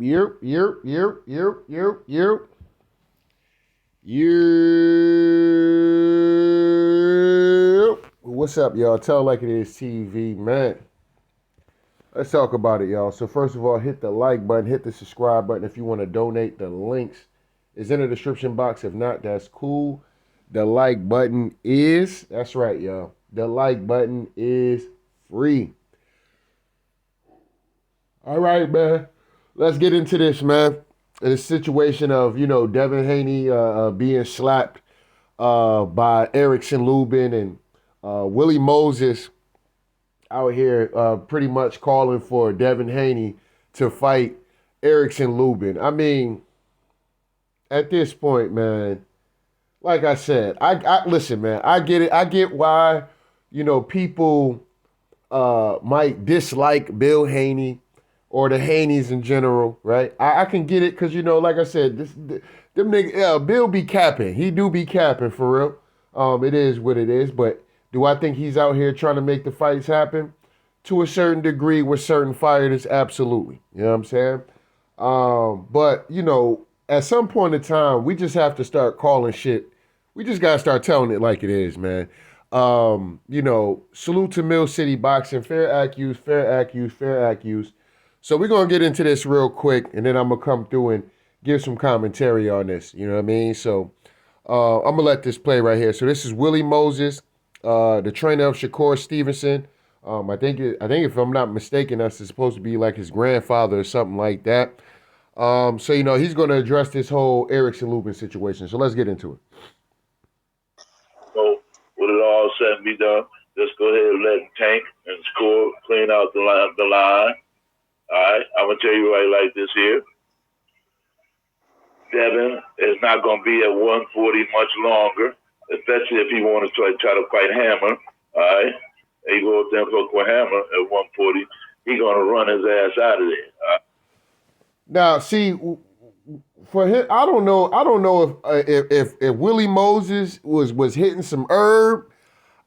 Yep, yep, yep, yep, yep, yep. Yep. What's up, y'all? Tell like it is TV, man. Let's talk about it, y'all. So first of all, hit the like button, hit the subscribe button if you want to donate. The links is in the description box. If not, that's cool. The like button is, that's right, y'all. The like button is free. All right, man. Let's get into this, man. The situation of, Devin Haney being slapped by Erickson, Lubin, and Willie Moses out here pretty much calling for Devin Haney to fight Erickson, Lubin. I mean, at this point, man, like I said, I listen, man. I get it. I get why, people might dislike Bill Haney or the Haneys in general, right? I can get it because, like I said, them niggas, Bill be capping. He do be capping for real. It is what it is. But do I think he's out here trying to make the fights happen? To a certain degree with certain fighters, absolutely. You know what I'm saying? But, at some point in time, we just have to start calling shit. We just got to start telling it like it is, man. Salute to Mill City Boxing. Fair accuse, fair accuse, fair accuse. So we're going to get into this real quick, and then I'm going to come through and give some commentary on this. You know what I mean? So I'm going to let this play right here. So this is Willie Moses, the trainer of Shakur Stevenson. I think if I'm not mistaken, that's supposed to be like his grandfather or something like that. So, he's going to address this whole Erickson Lubin situation. So let's get into it. So with it all said and be done, just go ahead and let him tank and score, clean out the line. All right, I'm going to tell you right like this here. Devin is not going to be at 140 much longer, especially if he wants to try to fight Hammer. All right, he go up there and fuck with Hammer at 140. He's going to run his ass out of there. All right? Now, see, for him, I don't know if Willie Moses was hitting some herb.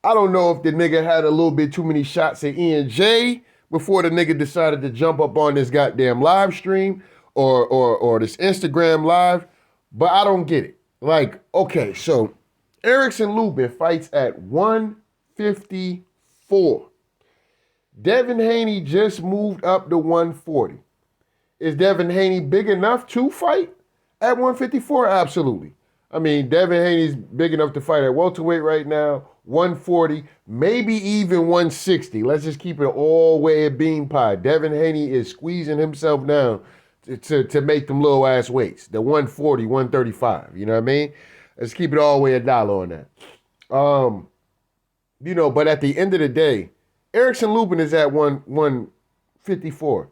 I don't know if the nigga had a little bit too many shots at E&J before the nigga decided to jump up on this goddamn live stream or this Instagram live, but I don't get it. Like, okay, so Erickson Lubin fights at 154. Devin Haney just moved up to 140. Is Devin Haney big enough to fight at 154? Absolutely. I mean, Devin Haney's big enough to fight at welterweight right now, 140, maybe even 160. Let's just keep it all the way at bean pie. Devin Haney is squeezing himself down to make them little ass weights, the 140, 135. You know what I mean? Let's keep it all the way $1 on that. But at the end of the day, Erickson Lubin is at 154.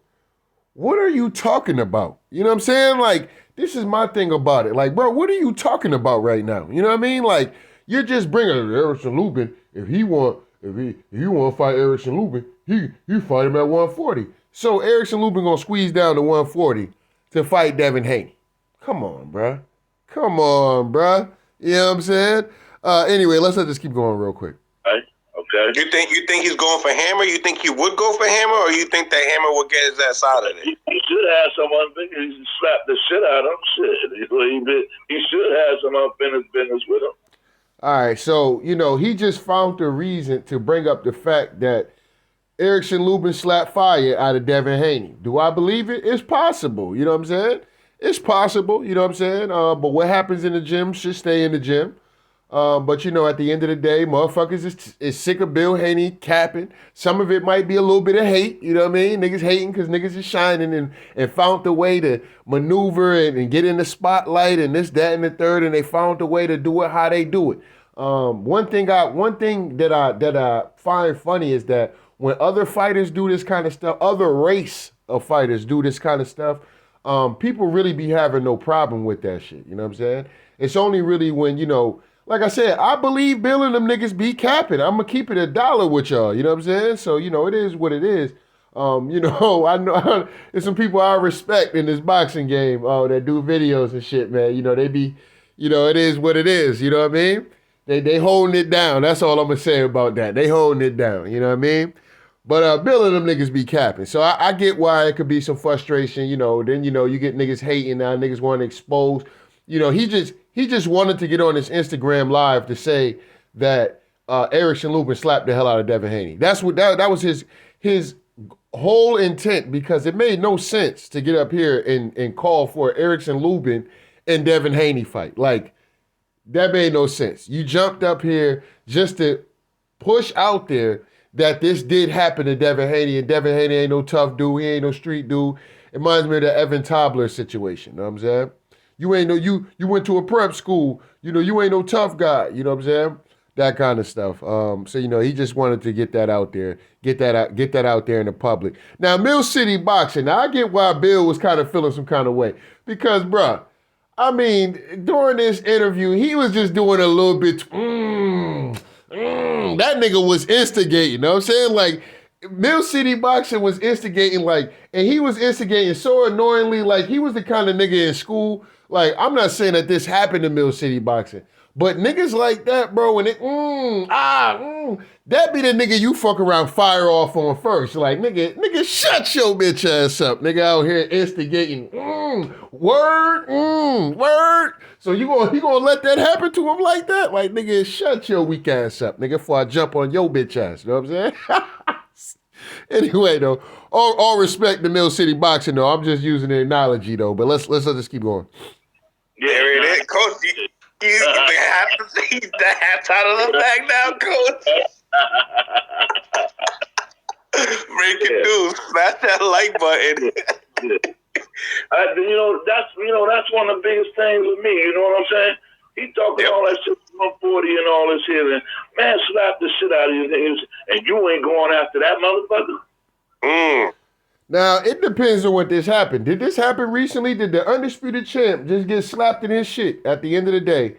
What are you talking about? You know what I'm saying? Like, this is my thing about it. Like, bro, what are you talking about right now? You know what I mean? Like, you're just bringing Erickson Lubin. If he want to fight Erickson Lubin, he fight him at 140. So Erickson Lubin gonna squeeze down to 140 to fight Devin Haney. Come on, bruh. Come on, bruh. You know what I'm saying? Anyway, let's let this keep going real quick. Right? Okay. You think he's going for Hammer? You think he would go for Hammer, or you think that Hammer would get his ass out of it? He should have someone think he slapped the shit out of him. Shit. He should have some unfinished business with him. All right, so, he just found the reason to bring up the fact that Erickson Lubin slapped fire out of Devin Haney. Do I believe it? It's possible, you know what I'm saying? It's possible, you know what I'm saying? But what happens in the gym should stay in the gym. But, at the end of the day, motherfuckers is sick of Bill Haney capping. Some of it might be a little bit of hate, you know what I mean? Niggas hating because niggas is shining and found the way to maneuver and get in the spotlight and this, that, and the third, and they found a way to do it how they do it. One thing that I find funny is that when other fighters do this kind of stuff, other race of fighters do this kind of stuff, people really be having no problem with that shit. You know what I'm saying? It's only really when, like I said, I believe Bill and them niggas be capping. I'm going to keep it $1 with y'all. You know what I'm saying? So, it is what it is. I know there's some people I respect in this boxing game that do videos and shit, man. They be, it is what it is. You know what I mean? They holding it down. That's all I'm going to say about that. They holding it down. You know what I mean? But Bill and them niggas be capping. So I get why it could be some frustration, Then, you get niggas hating now, niggas want to expose. He just wanted to get on his Instagram live to say that Erickson Lubin slapped the hell out of Devin Haney. That was his whole intent, because it made no sense to get up here and call for Erickson Lubin and Devin Haney fight. Like, that made no sense. You jumped up here just to push out there that this did happen to Devin Haney, and Devin Haney ain't no tough dude, he ain't no street dude. It reminds me of the Evan Tobler situation, you know what I'm saying? You went to a prep school, you ain't no tough guy, you know what I'm saying? That kind of stuff. So he just wanted to get that out there, get that out there in the public. Now, Mill City Boxing. Now, I get why Bill was kind of feeling some kind of way, because, bruh, I mean, during this interview, he was just doing a little bit. That nigga was instigating. You know what I'm saying? Like, Mill City Boxing was instigating, like, and he was instigating so annoyingly. Like, he was the kind of nigga in school. Like, I'm not saying that this happened to Mill City Boxing, but niggas like that, bro, when that be the nigga you fuck around fire off on first. Like, nigga, shut your bitch ass up. Nigga out here instigating, word. So he gonna let that happen to him like that? Like, nigga, shut your weak ass up, nigga, before I jump on your bitch ass. You know what I'm saying? Anyway, though, all respect to Mill City Boxing, though. I'm just using an analogy, though. But let's just keep going. There it is, Coach. You have to see the hat's out of the bag now, Coach. Breaking news. Smash that like button. That's one of the biggest things with me. You know what I'm saying? He talking all that shit 140 and all this here, and man, slap the shit out of you niggas, and you ain't going after that motherfucker. Now, it depends on what this happened. Did this happen recently? Did the undisputed champ just get slapped in his shit at the end of the day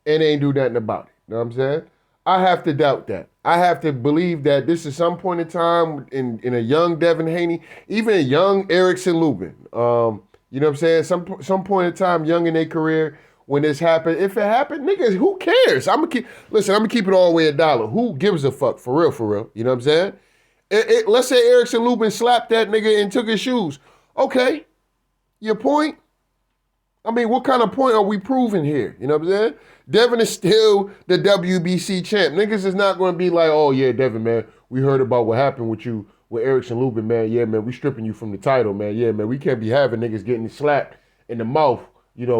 and ain't do nothing about it? You know what I'm saying? I have to doubt that. I have to believe that this is some point in time in a young Devin Haney, even a young Erickson Lubin. You know what I'm saying? Some point in time, young in their career, when this happened. If it happened, niggas, who cares? I'm gonna keep it all the way $1. Who gives a fuck? For real. You know what I'm saying? Let's say Erickson Lubin slapped that nigga and took his shoes. Okay, your point? I mean, what kind of point are we proving here? You know what I'm saying? Devin is still the WBC champ. Niggas is not going to be like, oh, yeah, Devin, man, we heard about what happened with you, with Erickson Lubin, man. Yeah, man, we stripping you from the title, man. Yeah, man, we can't be having niggas getting slapped in the mouth, years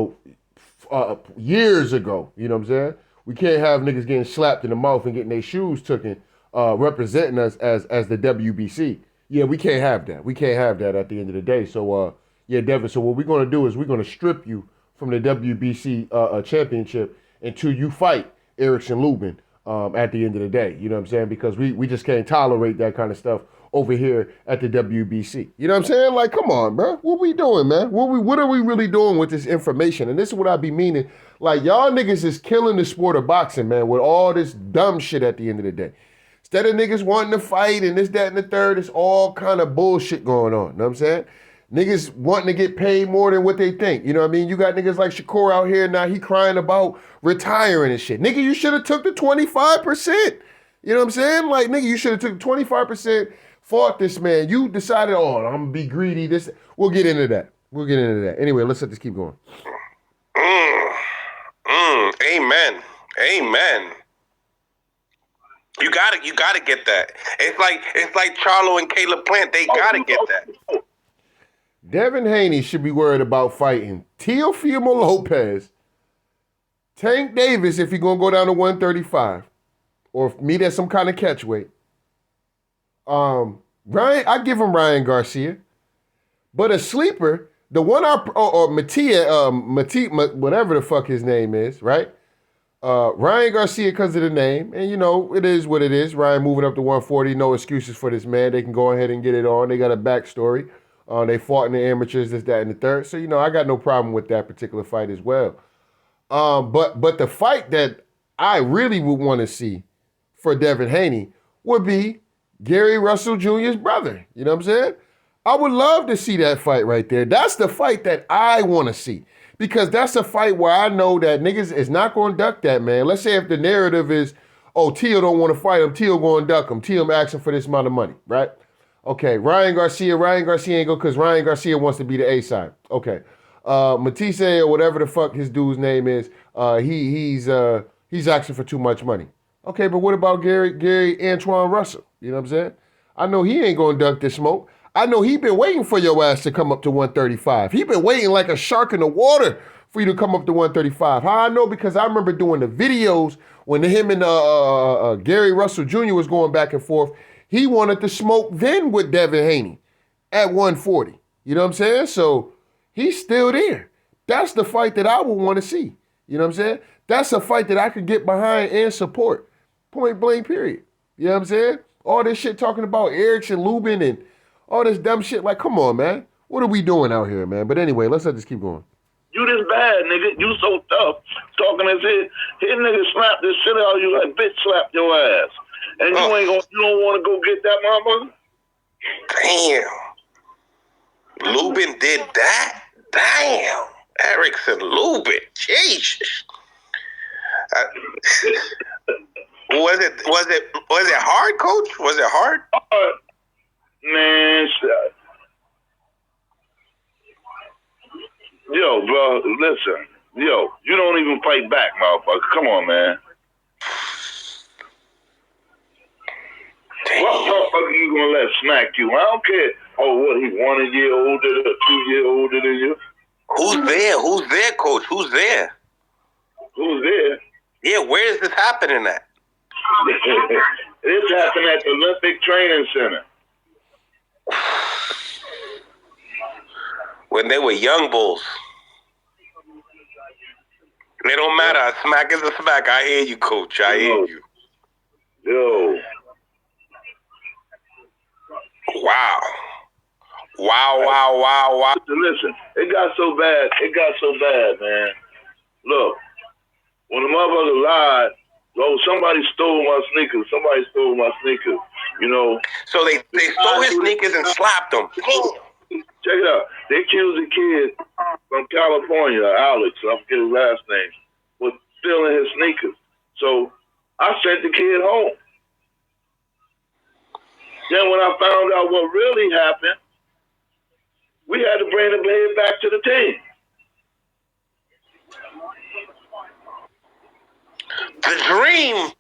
ago. You know what I'm saying? We can't have niggas getting slapped in the mouth and getting their shoes taken. Representing us as the WBC. Yeah, we can't have that. We can't have that at the end of the day. So, Devin, so what we're going to do is we're going to strip you from the WBC championship until you fight Erickson Lubin at the end of the day. You know what I'm saying? Because we just can't tolerate that kind of stuff over here at the WBC. You know what I'm saying? Like, come on, bro. What we doing, man? What are we really doing with this information? And this is what I be meaning. Like, y'all niggas is killing the sport of boxing, man, with all this dumb shit at the end of the day. Instead of niggas wanting to fight and this, that, and the third, it's all kind of bullshit going on. You know what I'm saying? Niggas wanting to get paid more than what they think. You know what I mean? You got niggas like Shakur out here now, he crying about retiring and shit. Nigga, you should have took the 25%. You know what I'm saying? Like, nigga, you should have took 25%, fought this man. You decided, I'm going to be greedy. We'll get into that. Anyway, let's just keep going. Amen. You gotta get that. It's like Charlo and Caleb Plant. They gotta get that. Devin Haney should be worried about fighting Teofimo Lopez, Tank Davis if he's gonna go down to 135, or meet at some kind of catch weight. I give him Ryan Garcia, but a sleeper, the one or Mattia, whatever the fuck his name is, right? Ryan Garcia because of the name, and it is what it is. Ryan moving up to 140, no excuses for this man. They can go ahead and get it on. They got a backstory. They fought in the amateurs, this, that, and the third. So, I got no problem with that particular fight as well. But the fight that I really would want to see for Devin Haney would be Gary Russell Jr.'s brother. You know what I'm saying? I would love to see that fight right there. That's the fight that I want to see. Because that's a fight where I know that niggas is not going to duck that, man. Let's say if the narrative is, Oh, Teal don't want to fight him. Teal going to duck him. Teal asking for this amount of money, right? Okay, Ryan Garcia ain't go because Ryan Garcia wants to be the A side. Okay, Matisse or whatever the fuck his dude's name is, he's asking for too much money. Okay, but what about Gary Antoine Russell? You know what I'm saying? I know he ain't gonna duck this smoke. I know he been waiting for your ass to come up to 135. He been waiting like a shark in the water for you to come up to 135. How I know? Because I remember doing the videos when him and Gary Russell Jr. was going back and forth. He wanted to smoke then with Devin Haney at 140. You know what I'm saying? So he's still there. That's the fight that I would want to see. You know what I'm saying? That's a fight that I could get behind and support. Point blank, period. You know what I'm saying? All this shit talking about Erickson, Lubin, and all this dumb shit. Like, come on, man. What are we doing out here, man? But anyway, let's just keep going. You this bad, nigga. You so tough. Talking as if his nigga slapped this shit out of you like bitch slapped your ass. And you don't want to go get that mama? Damn. Lubin did that? Damn. Erickson, Lubin. Jesus. Was it hard, coach? Was it hard? Man, shit. Yo, bro, listen. Yo, you don't even fight back, motherfucker. Come on, man. Damn. What motherfucker you gonna let smack you? I don't care. Oh, what, he 1 year older or 2 years older than you? Who's there? Who's there, coach? Who's there? Who's there? Yeah, where is this happening at? This happened at the Olympic Training Center. When they were young bulls. It don't matter. A smack is a smack. I hear you, coach. I hear you. Yo. Wow. Wow. Listen, it got so bad, man. Look, when the motherfucker lied, oh, somebody stole my sneakers. You know. So they stole his sneakers and slapped him. Check it out. They accused the kid from California, Alex, I forget his last name, was stealing his sneakers. So I sent the kid home. Then when I found out what really happened, we had to bring the blade back to the team. The dream.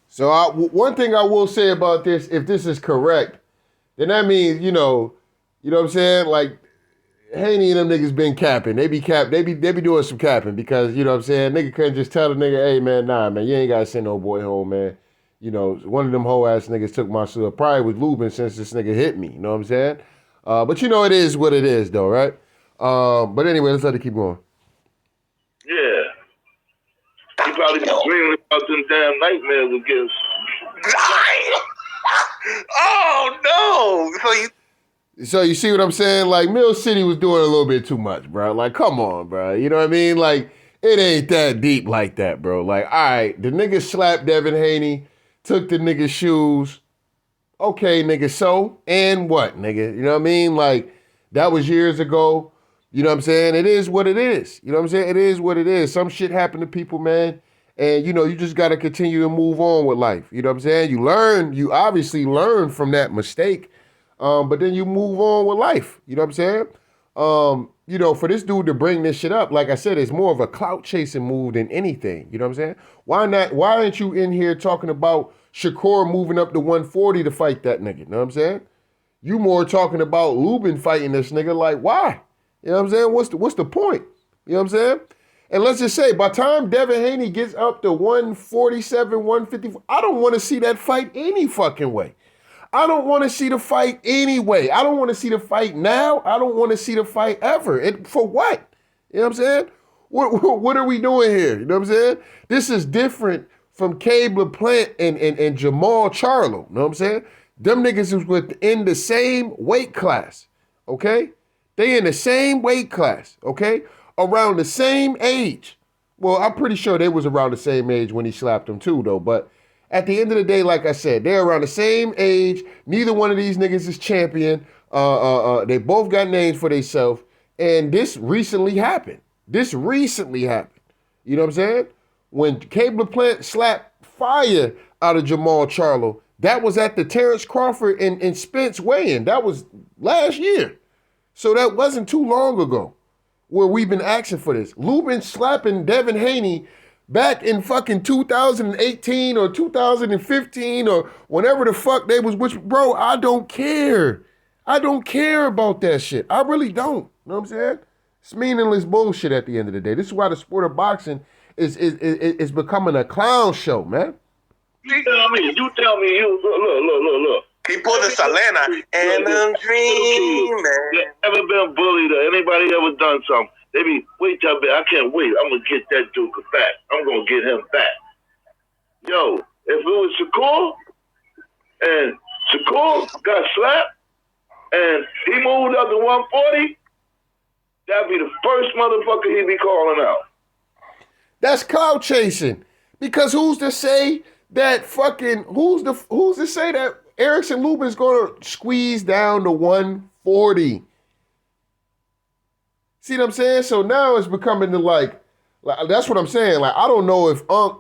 So one thing I will say about this, if this is correct, then that means, you know what I'm saying? Like, Haney and them niggas been capping. They be doing some capping because, you know what I'm saying? Nigga couldn't just tell the nigga, hey, man, nah, man, you ain't got to send no boy home, man. You know, one of them whole ass niggas took my suit. Probably was Lubin since this nigga hit me. You know what I'm saying? But you know it is what it is, though, right? But anyway, let's let it keep going. Yeah. He probably been dreaming about them damn nightmares against. Oh, no. So you see what I'm saying? Like, Mill City was doing a little bit too much, bro. Like, come on, bro. You know what I mean? Like, it ain't that deep like that, bro. Like, all right, the nigga slapped Devin Haney, took the nigga's shoes. Okay, nigga, so? And what, nigga? You know what I mean? Like, that was years ago. You know what I'm saying? It is what it is. You know what I'm saying? It is what it is. Some shit happened to people, man. And, you know, you just got to continue to move on with life. You know what I'm saying? You obviously learn from that mistake. But then you move on with life. You know what I'm saying? You know, for this dude to bring this shit up, like I said, it's more of a clout chasing move than anything. You know what I'm saying? Why aren't you in here talking about Shakur moving up to 140 to fight that nigga? You know what I'm saying? You more talking about Lubin fighting this nigga. Like, why? You know what I'm saying? What's the point? You know what I'm saying? And let's just say, by the time Devin Haney gets up to 147, 150, I don't want to see that fight any fucking way. I don't want to see the fight anyway. I don't want to see the fight now. I don't want to see the fight ever. For what? You know what I'm saying? What are we doing here? You know what I'm saying? This is different from Cabe LaPlante and Jamal Charlo. You know what I'm saying? Them niggas is within the same weight class, okay? They in the same weight class, okay? Around the same age. Well, I'm pretty sure they was around the same age when he slapped them too, though, but at the end of the day, like I said, they're around the same age. Neither one of these niggas is champion. They both got names for themselves. And this recently happened. You know what I'm saying? When Cabe LaPlante slapped fire out of Jamal Charlo. That was at the Terrence Crawford and Spence weigh-in. That was last year. So that wasn't too long ago where we've been asking for this. Lubin slapping Devin Haney back in fucking 2018 or 2015 or whenever the fuck they was, which, bro, I don't care. I don't care about that shit. I really don't. You know what I'm saying? It's meaningless bullshit at the end of the day. This is why the sport of boxing is becoming a clown show, man. You tell me, look. He pulled the Selena and I'm dreaming. Ever been bullied or anybody ever done something? They be, wait till I can't wait. I'm going to get that dude back. I'm going to get him back. Yo, if it was Shakur and Shakur got slapped and he moved up to 140, that'd be the first motherfucker he'd be calling out. That's clout chasing. Because who's to say that who's to say that Erickson Lubin's gonna squeeze down to 140? See what I'm saying? So now it's becoming to like that's what I'm saying. Like, I don't know if Unc,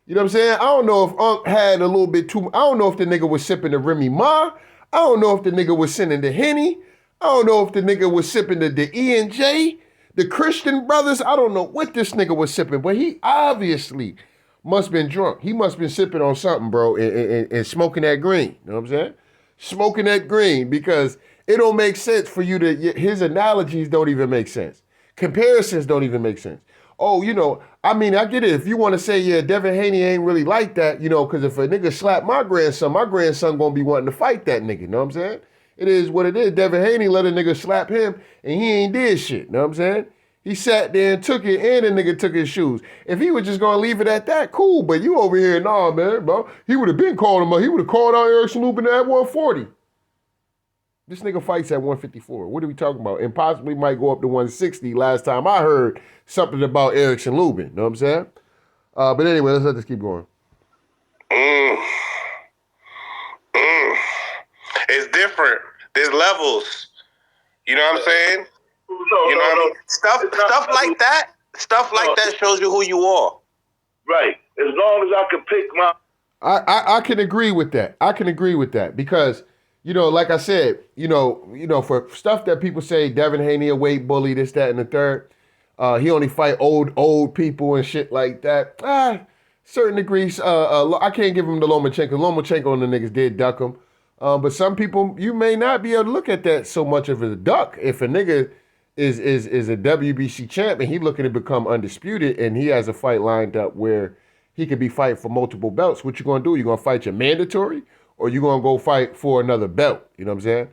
you know what I'm saying? I don't know if Unc had a little bit too, I don't know if the nigga was sipping the Remy Ma. I don't know if the nigga was sending the Henny. I don't know if the nigga was sipping the E&J, the Christian brothers. I don't know what this nigga was sipping, but he obviously must been drunk. He must been sipping on something, bro, and smoking that green. You know what I'm saying? Smoking that green, because it don't make sense for you to, his analogies don't even make sense. Comparisons don't even make sense. Oh, you know, I mean, I get it. If you want to say, yeah, Devin Haney ain't really like that, you know, because if a nigga slap my grandson going to be wanting to fight that nigga. You know what I'm saying? It is what it is. Devin Haney let a nigga slap him, and he ain't did shit. You know what I'm saying? He sat there and took it, and the nigga took his shoes. If he was just going to leave it at that, cool. But you over here, nah, man, bro. He would have been calling him up. He would have called out Erickson Lubin at 140. This nigga fights at 154. What are we talking about? And possibly might go up to 160 last time I heard something about Erickson Lubin. You know what I'm saying? But anyway, let's let this keep going. It's different. There's levels. You know what I'm saying? You know what I mean? Stuff like that. Stuff like that shows you who you are. Right. As long as I can pick my. I can agree with that. I can agree with that because, you know, like I said, you know, for stuff that people say Devin Haney a weight bully, this, that, and the third. He only fight old people and shit like that. Certain degrees. I can't give him the Lomachenko. Lomachenko and the niggas did duck him. But some people, you may not be able to look at that so much of as a duck. If a nigga is a WBC champ and he looking to become undisputed and he has a fight lined up where he could be fighting for multiple belts, what you gonna do? You gonna fight your mandatory or you gonna go fight for another belt? You know what I'm saying?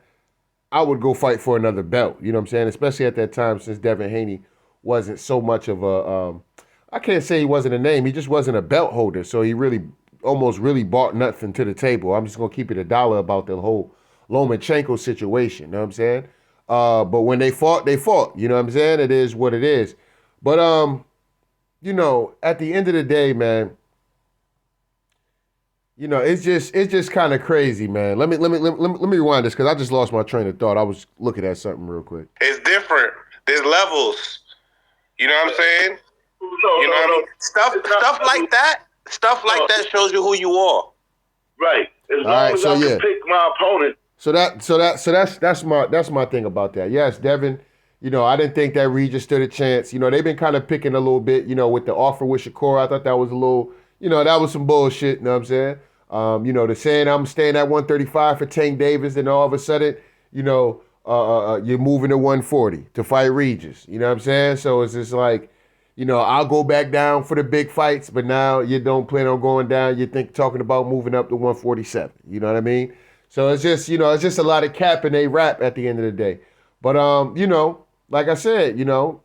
I would go fight for another belt. You know what I'm saying? Especially at that time since Devin Haney wasn't so much of a, I can't say he wasn't a name. He just wasn't a belt holder. So he almost really brought nothing to the table. I'm just going to keep it $1 about the whole Lomachenko situation. You know what I'm saying? But when they fought, they fought. You know what I'm saying? It is what it is. But, you know, at the end of the day, man, you know, it's just kind of crazy, man. Let me rewind this because I just lost my train of thought. I was looking at something real quick. It's different. There's levels. You know what I'm saying? You know what I mean? Stuff like that. Stuff like that shows you who you are. Right. As long as I can pick my opponent. So that's my thing about that. Yes, Devin, you know, I didn't think that Regis stood a chance. You know, they've been kind of picking a little bit, you know, with the offer with Shakur. I thought that was a little, you know, that was some bullshit, you know what I'm saying? You know, the saying I'm staying at 135 for Tank Davis, and all of a sudden, you know, you're moving to 140 to fight Regis. You know what I'm saying? So it's just like, you know, I'll go back down for the big fights, but now you don't plan on going down. You think talking about moving up to 147. You know what I mean? So it's just, you know, it's just a lot of cap and they rap at the end of the day. But, you know, like I said, you know,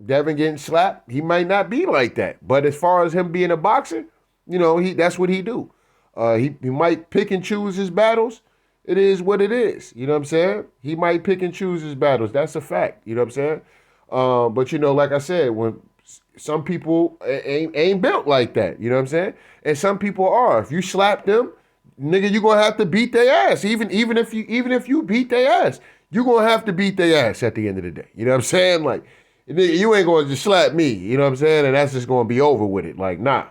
Devin getting slapped, he might not be like that. But as far as him being a boxer, you know, that's what he do. He might pick and choose his battles. It is what it is. You know what I'm saying? He might pick and choose his battles. That's a fact. You know what I'm saying? But, you know, like I said, when some people ain't built like that. You know what I'm saying? And some people are. If you slap them, nigga, you're going to have to beat their ass. Even if you beat their ass, you're going to have to beat their ass at the end of the day. You know what I'm saying? Like, nigga, you ain't going to just slap me. You know what I'm saying? And that's just going to be over with it. Like, nah.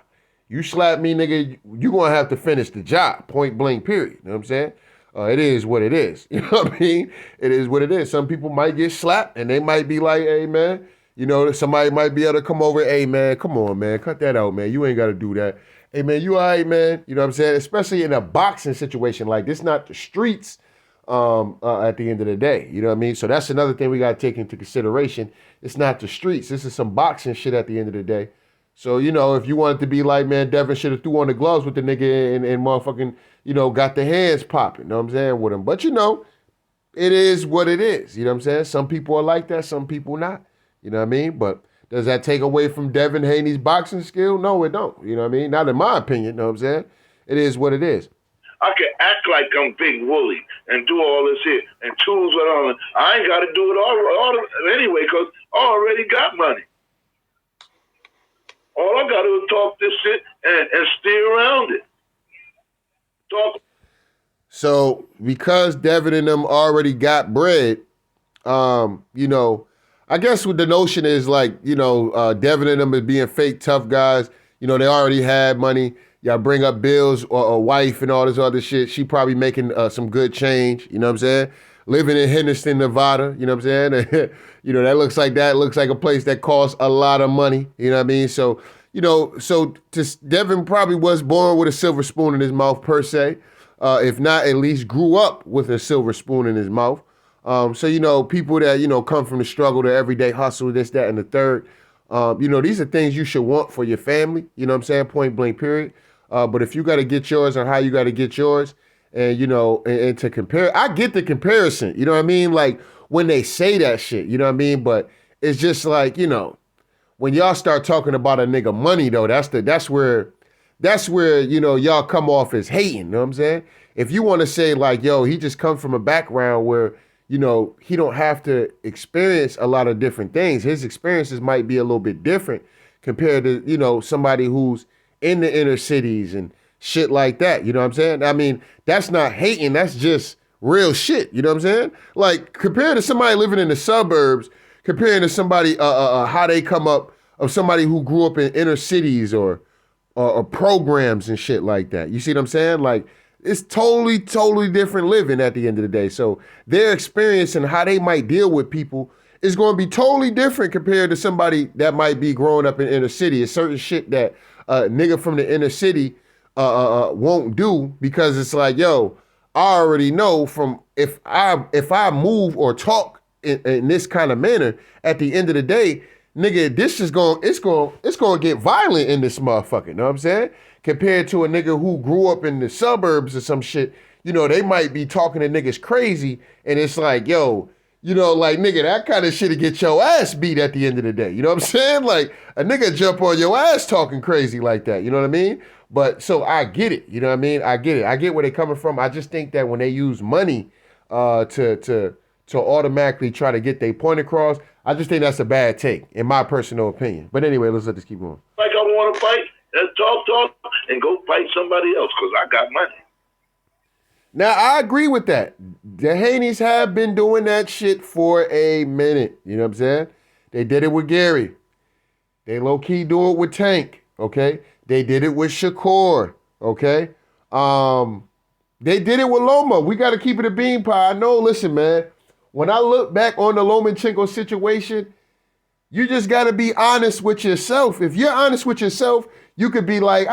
You slap me, nigga, you gonna have to finish the job, point blank, period. You know what I'm saying? It is what it is. You know what I mean? It is what it is. Some people might get slapped and they might be like, hey, man, you know, somebody might be able to come over, hey, man, come on, man, cut that out, man. You ain't got to do that. Hey, man, you all right, man? You know what I'm saying? Especially in a boxing situation like this, not the streets at the end of the day. You know what I mean? So that's another thing we got to take into consideration. It's not the streets. This is some boxing shit at the end of the day. So, you know, if you wanted to be like, man, Devin should have threw on the gloves with the nigga and motherfucking, you know, got the hands popping, you know what I'm saying, with him. But, you know, it is what it is, you know what I'm saying? Some people are like that, some people not, you know what I mean? But does that take away from Devin Haney's boxing skill? No, it don't, you know what I mean? Not in my opinion, you know what I'm saying? It is what it is. I can act like I'm Big Willie and do all this here and choose what I'm. I ain't got to do it all anyway because I already got money. All I got to do is talk this shit and steer around it. Talk. So because Devin and them already got bread, you know, I guess what the notion is like, you know, Devin and them as being fake tough guys, you know, they already had money. Y'all bring up bills or a wife and all this other shit. She probably making some good change, you know what I'm saying? Living in Henderson, Nevada, you know what I'm saying? You know, that looks like a place that costs a lot of money, you know what I mean? So, you know, Devin probably was born with a silver spoon in his mouth per se. If not, at least grew up with a silver spoon in his mouth. So, you know, people that, you know, come from the struggle, the everyday hustle, this, that, and the third, you know, these are things you should want for your family, you know what I'm saying? Point blank, period. But if you got to get yours or how you got to get yours, and, you know, and to compare, I get the comparison, you know what I mean? Like when they say that shit, you know what I mean? But it's just like, you know, when y'all start talking about a nigga money though, that's where, you know, y'all come off as hating, you know what I'm saying? If you want to say like, yo, he just come from a background where, you know, he don't have to experience a lot of different things. His experiences might be a little bit different compared to, you know, somebody who's in the inner cities and shit like that. You know what I'm saying? I mean, that's not hating. That's just real shit. You know what I'm saying? Like compared to somebody living in the suburbs, comparing to somebody, how they come up of somebody who grew up in inner cities or programs and shit like that. You see what I'm saying? Like it's totally different living at the end of the day. So their experience and how they might deal with people is going to be totally different compared to somebody that might be growing up in inner city. It's certain shit that a nigga from the inner city won't do because it's like, yo, I already know from if I move or talk in this kind of manner, at the end of the day, nigga, this is it's going to get violent in this motherfucker, you know what I'm saying? Compared to a nigga who grew up in the suburbs or some shit, you know, they might be talking to niggas crazy and it's like, yo, you know, like, nigga, that kind of shit to get your ass beat at the end of the day. You know what I'm saying? Like, a nigga jump on your ass talking crazy like that. You know what I mean? But, so I get it. You know what I mean? I get it. I get where they're coming from. I just think that when they use money to automatically try to get their point across, I just think that's a bad take, in my personal opinion. But anyway, let's let this keep going. Like I want to fight, talk, and go fight somebody else because I got money. Now, I agree with that. The Haneys have been doing that shit for a minute. You know what I'm saying? They did it with Gary. They low-key do it with Tank, okay? They did it with Shakur, okay? They did it with Loma. We got to keep it a bean pie. I know, listen, man, when I look back on the Lomachenko situation, you just got to be honest with yourself. If you're honest with yourself, you could be like,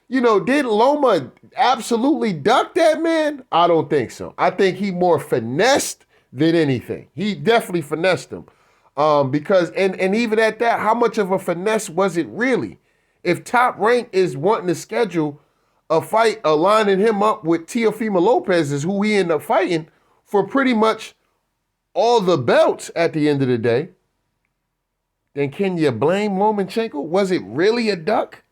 you know, did Loma absolutely duck that man? I don't think so. I think he more finessed than anything. He definitely finessed him. Because, and even at that, how much of a finesse was it really? If Top Rank is wanting to schedule a fight aligning him up with Teofimo Lopez is who he ended up fighting for pretty much all the belts at the end of the day, then can you blame Lomachenko? Was it really a duck?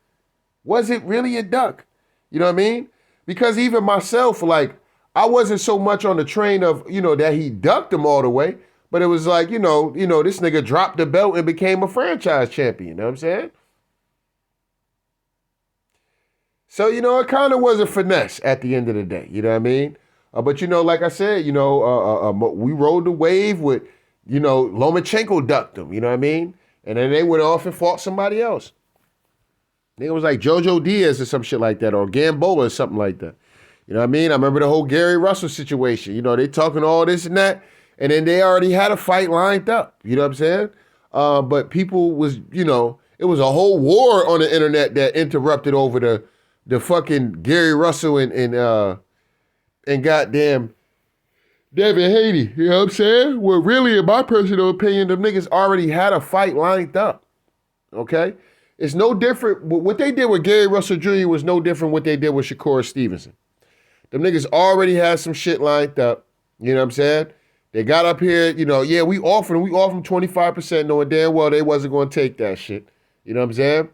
Was it really a duck? You know what I mean? Because even myself, like, I wasn't so much on the train of, you know, that he ducked him all the way, but it was like, you know, this nigga dropped the belt and became a franchise champion. You know what I'm saying? So, you know, it kind of was a finesse at the end of the day. You know what I mean? But, you know, like I said, you know, we rode the wave with, you know, Lomachenko ducked him. You know what I mean? And then they went off and fought somebody else. Nigga was like JoJo Diaz or some shit like that, or Gamboa or something like that. You know what I mean? I remember the whole Gary Russell situation. You know, they talking all this and that, and then they already had a fight lined up. You know what I'm saying? But people was, you know, it was a whole war on the internet that interrupted over the fucking Gary Russell and goddamn Devin Haney. You know what I'm saying? Well, really, in my personal opinion, them niggas already had a fight lined up. Okay? It's no different. What they did with Gary Russell Jr. was no different what they did with Shakur Stevenson. Them niggas already had some shit lined up. You know what I'm saying? They got up here, you know, yeah, we offered them 25%, knowing damn well they wasn't going to take that shit. You know what I'm saying?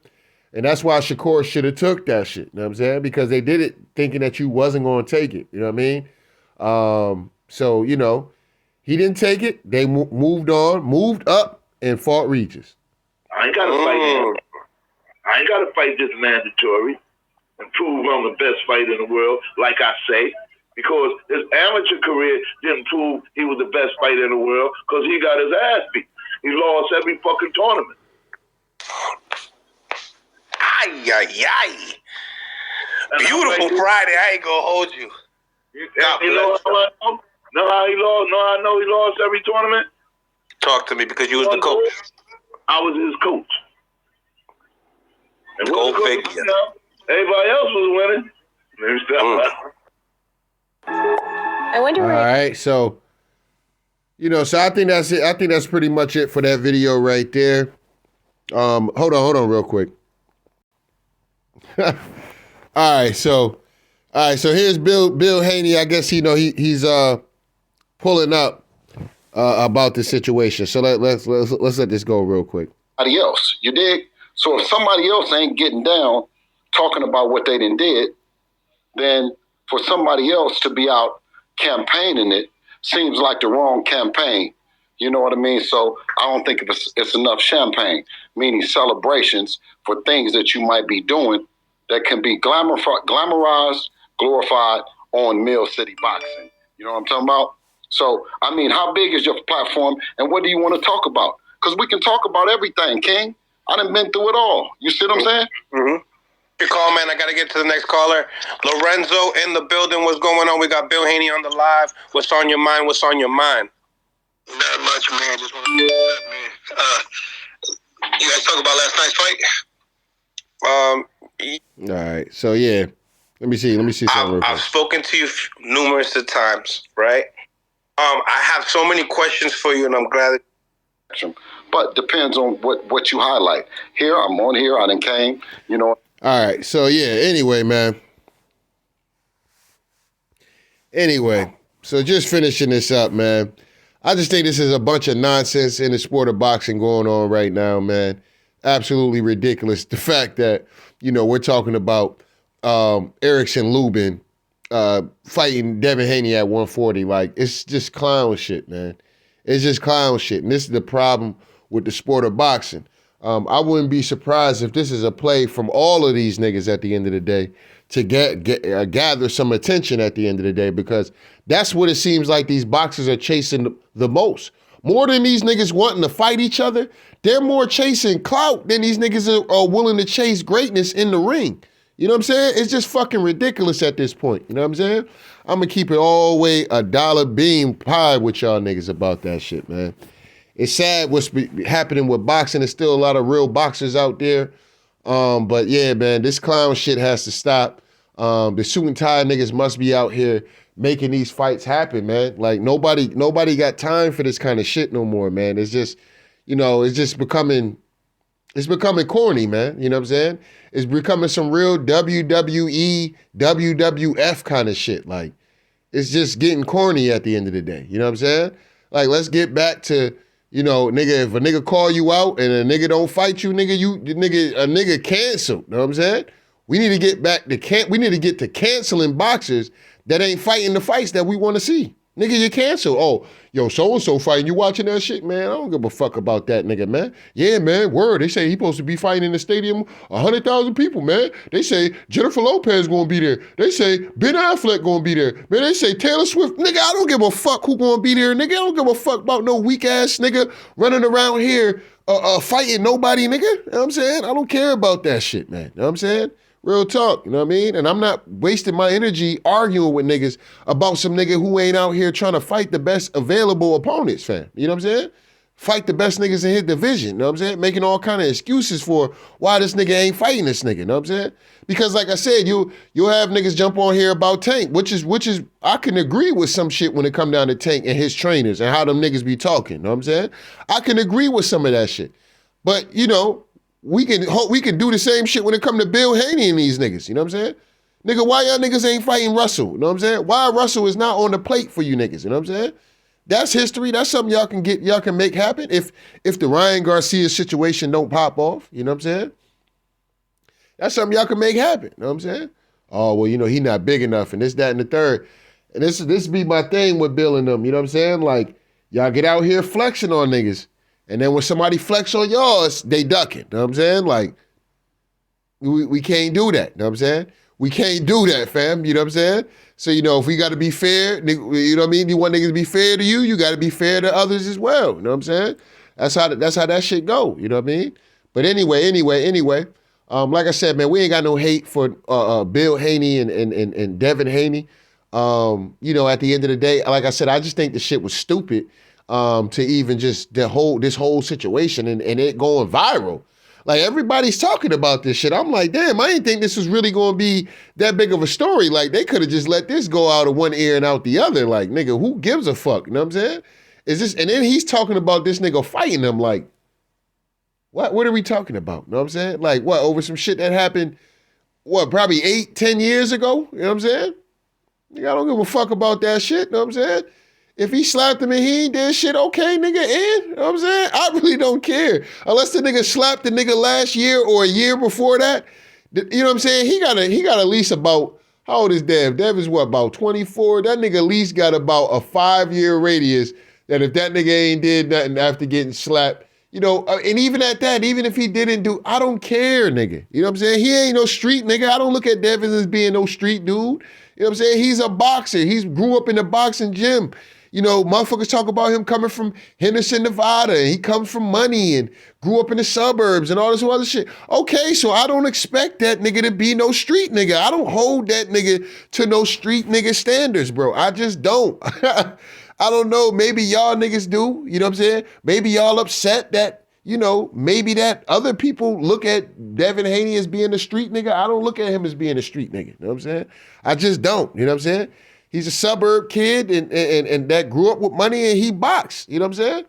And that's why Shakur should have took that shit. You know what I'm saying? Because they did it thinking that you wasn't going to take it. You know what I mean? So, you know, he didn't take it. They moved on, moved up, and fought Regis. I ain't got to fight him. I ain't got to fight this mandatory and prove I'm the best fighter in the world, like I say, because his amateur career didn't prove he was the best fighter in the world because he got his ass beat. He lost every fucking tournament. Ay, ay, ay. Beautiful Friday. I ain't gonna hold you. God bless you. Know how he lost? Know how I know he lost every tournament? Talk to me because you was the coach. I was his coach. And go figure. Everybody else was winning. Maybe stop. I wonder. All right, so you know, so I think that's it. I think that's pretty much it for that video right there. Hold on, real quick. All right, so here's Bill Haney. I guess he's pulling up about the situation. So let's let this go real quick. Somebody else, you dig? So if somebody else ain't getting down talking about what they done did, then for somebody else to be out campaigning it seems like the wrong campaign. You know what I mean? So I don't think it's enough champagne, meaning celebrations for things that you might be doing that can be glamorized, glorified on Mill City Boxing. You know what I'm talking about? So, I mean, how big is your platform and what do you want to talk about? Because we can talk about everything, King. I done been through it all. You see what I'm saying? Mm-hmm. Your call, man. I got to get to the next caller. Lorenzo in the building. What's going on? We got Bill Haney on the live. What's on your mind? What's on your mind? Not much, man. Just want to man. You guys talk about last night's fight? All right, so yeah, let me see something. I've spoken to you numerous of times, right? I have so many questions for you, and I'm glad. But depends on what you highlight. Here, I'm on here. I done came. You know. All right, so yeah. Anyway, man. Anyway, so just finishing this up, man. I just think this is a bunch of nonsense in the sport of boxing going on right now, man. Absolutely ridiculous. The fact that, you know, we're talking about Erickson Lubin fighting Devin Haney at 140. Like, it's just clown shit, man. It's just clown shit. And this is the problem with the sport of boxing. I wouldn't be surprised if this is a play from all of these niggas at the end of the day to gather some attention at the end of the day, because that's what it seems like these boxers are chasing the most. More than these niggas wanting to fight each other, they're more chasing clout than these niggas are willing to chase greatness in the ring. You know what I'm saying? It's just fucking ridiculous at this point. You know what I'm saying? I'm gonna keep it all the way a dollar bean pie with y'all niggas about that shit, man. It's sad what's happening with boxing. There's still a lot of real boxers out there. But yeah, man, this clown shit has to stop. The suit and tie niggas must be out here making these fights happen, man. Like nobody got time for this kind of shit no more, man. It's just, you know, it's becoming corny, man. You know what I'm saying? It's becoming some real WWE, WWF kind of shit. Like, it's just getting corny at the end of the day. You know what I'm saying? Like, let's get back to, you know, nigga, if a nigga call you out and a nigga don't fight you, nigga, a nigga canceled. You know what I'm saying? We need to get to canceling boxers that ain't fighting the fights that we want to see. Nigga, you cancel. Oh, yo, so-and-so fighting. You watching that shit, man? I don't give a fuck about that nigga, man. Yeah, man, word. They say he supposed to be fighting in the stadium, 100,000 people, man. They say Jennifer Lopez gonna be there. They say Ben Affleck gonna be there. Man, they say Taylor Swift. Nigga, I don't give a fuck who gonna be there. Nigga, I don't give a fuck about no weak-ass nigga running around here fighting nobody, nigga. You know what I'm saying? I don't care about that shit, man. You know what I'm saying? Real talk, you know what I mean? And I'm not wasting my energy arguing with niggas about some nigga who ain't out here trying to fight the best available opponents, fam. You know what I'm saying? Fight the best niggas in his division, you know what I'm saying? Making all kind of excuses for why this nigga ain't fighting this nigga, you know what I'm saying? Because like I said, you'll have niggas jump on here about Tank, which is I can agree with some shit when it come down to Tank and his trainers and how them niggas be talking, you know what I'm saying? I can agree with some of that shit. But, you know, we can do the same shit when it come to Bill Haney and these niggas, you know what I'm saying? Nigga, why y'all niggas ain't fighting Russell, you know what I'm saying? Why Russell is not on the plate for you niggas, you know what I'm saying? That's history. That's something y'all can make happen if the Ryan Garcia situation don't pop off, you know what I'm saying? That's something y'all can make happen, you know what I'm saying? Oh, well, you know, he not big enough and this, that, and the third. And this be my thing with Bill and them, you know what I'm saying? Like, y'all get out here flexing on niggas. And then when somebody flex on yours, they duck it, you know what I'm saying? Like, we can't do that, you know what I'm saying? We can't do that, fam, you know what I'm saying? So, you know, if we got to be fair, you know what I mean? You want niggas to be fair to you, you got to be fair to others as well, you know what I'm saying? That's how that shit go, you know what I mean? But anyway, like I said, man, we ain't got no hate for Bill Haney and Devin Haney. You know, at the end of the day, like I said, I just think the shit was stupid to even just this whole situation and it going viral. Like, everybody's talking about this shit. I'm like, damn, I didn't think this was really going to be that big of a story. Like, they could have just let this go out of one ear and out the other. Like, nigga, who gives a fuck? You know what I'm saying? And then he's talking about this nigga fighting them. Like, what are we talking about? You know what I'm saying? Like, what, over some shit that happened, probably 8-10 years ago? You know what I'm saying? Nigga, I don't give a fuck about that shit. You know what I'm saying? If he slapped him and he ain't did shit, okay, nigga, you know what I'm saying? I really don't care. Unless the nigga slapped the nigga last year or a year before that, you know what I'm saying? He got at least about, how old is Dev? Dev is what, about 24? That nigga at least got about a 5-year radius that if that nigga ain't did nothing after getting slapped, you know, and even at that, even if he didn't do, I don't care, nigga. You know what I'm saying? He ain't no street nigga. I don't look at Devin as being no street dude. You know what I'm saying? He's a boxer. He grew up in the boxing gym. You know, motherfuckers talk about him coming from Henderson, Nevada, and he comes from money and grew up in the suburbs and all this other shit. Okay, so I don't expect that nigga to be no street nigga. I don't hold that nigga to no street nigga standards, bro. I just don't. I don't know. Maybe y'all niggas do. You know what I'm saying? Maybe y'all upset that, you know, maybe that other people look at Devin Haney as being a street nigga. I don't look at him as being a street nigga. You know what I'm saying? I just don't. You know what I'm saying? He's a suburb kid and that grew up with money and he boxed. You know what I'm saying?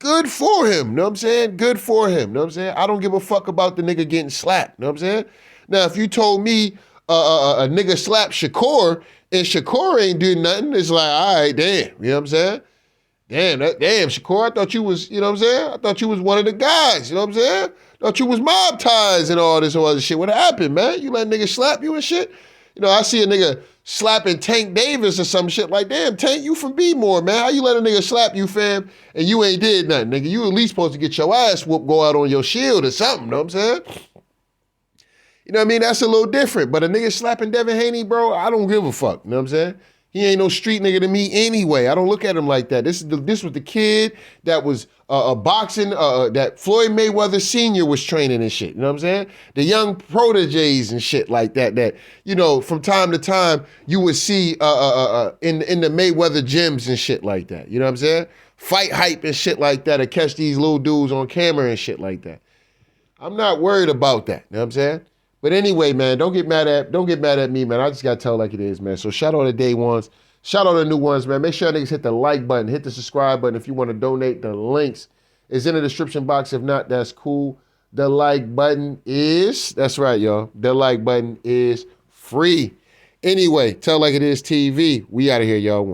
Good for him. You know what I'm saying? Good for him. You know what I'm saying? I don't give a fuck about the nigga getting slapped. You know what I'm saying? Now, if you told me a nigga slapped Shakur and Shakur ain't doing nothing, it's like, all right, damn. You know what I'm saying? Damn, Shakur, I thought you was, you know what I'm saying? I thought you was one of the guys, you know what I'm saying? Thought you was mob ties and all this other shit. What happened, man? You let a nigga slap you and shit? You know, I see a nigga slapping Tank Davis or some shit like, damn, Tank, you from B-More, man. How you let a nigga slap you, fam, and you ain't did nothing, nigga? You at least supposed to get your ass whooped, go out on your shield or something, you know what I'm saying? You know what I mean? That's a little different. But a nigga slapping Devin Haney, bro, I don't give a fuck, you know what I'm saying? He ain't no street nigga to me anyway. I don't look at him like that. This was the kid that was boxing, that Floyd Mayweather Sr. was training and shit. You know what I'm saying? The young proteges and shit like that, you know, from time to time you would see in the Mayweather gyms and shit like that. You know what I'm saying? Fight hype and shit like that to catch these little dudes on camera and shit like that. I'm not worried about that. You know what I'm saying? But anyway, man, don't get mad at me, man. I just gotta tell it like it is, man. So shout out to day ones. Shout out to new ones, man. Make sure niggas hit the like button, hit the subscribe button if you want to donate. The links is in the description box. If not, that's cool. The like button is, that's right, y'all. The like button is free. Anyway, tell like it is TV. We out of here, y'all.